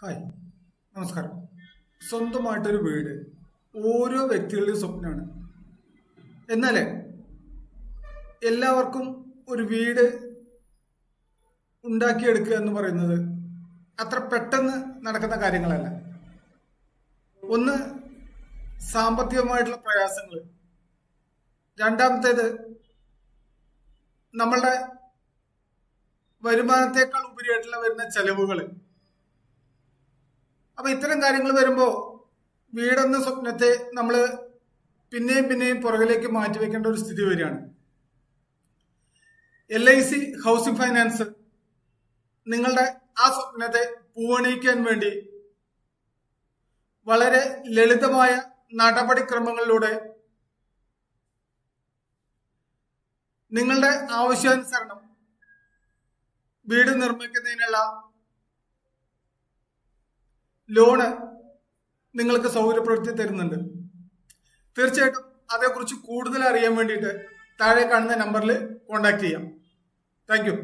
Hi, നമസ്കാരം. സ്വന്തമായിട്ടൊരു വീട് ഓരോ വ്യക്തികളുടെയും സ്വപ്നമാണ്. എന്നാൽ എല്ലാവർക്കും ഒരു വീട് ഉണ്ടാക്കിയെടുക്കുക എന്ന് പറയുന്നത് അത്ര പെട്ടെന്ന് നടക്കുന്ന കാര്യങ്ങളല്ല. ഒന്ന്, സാമ്പത്തികമായിട്ടുള്ള പ്രയാസങ്ങൾ. രണ്ടാമത്തേത്, നമ്മളുടെ വരുമാനത്തെക്കാൾ ഉപരിയായിട്ടുള്ള വരുന്ന ചെലവുകൾ. അപ്പൊ ഇത്തരം കാര്യങ്ങൾ വരുമ്പോ വീടെന്ന സ്വപ്നത്തെ നമ്മൾ പിന്നെയും പിന്നെയും പുറകിലേക്ക് മാറ്റിവെക്കേണ്ട ഒരു സ്ഥിതി വരികയാണ്. LIC ഹൗസിംഗ് ഫൈനാൻസ് നിങ്ങളുടെ ആ സ്വപ്നത്തെ പൂവണിയിക്കാൻ വേണ്ടി വളരെ ലളിതമായ നടപടിക്രമങ്ങളിലൂടെ നിങ്ങളുടെ ആവശ്യാനുസരണം വീട് നിർമ്മിക്കുന്നതിനുള്ള ലോണ് നിങ്ങൾക്ക് സൗകര്യപ്പെടുത്തി തരുന്നുണ്ട്. തീർച്ചയായിട്ടും അതേക്കുറിച്ച് കൂടുതൽ അറിയാൻ വേണ്ടിയിട്ട് താഴെ കാണുന്ന നമ്പറിൽ കോൺടാക്ട് ചെയ്യാം. Thank you.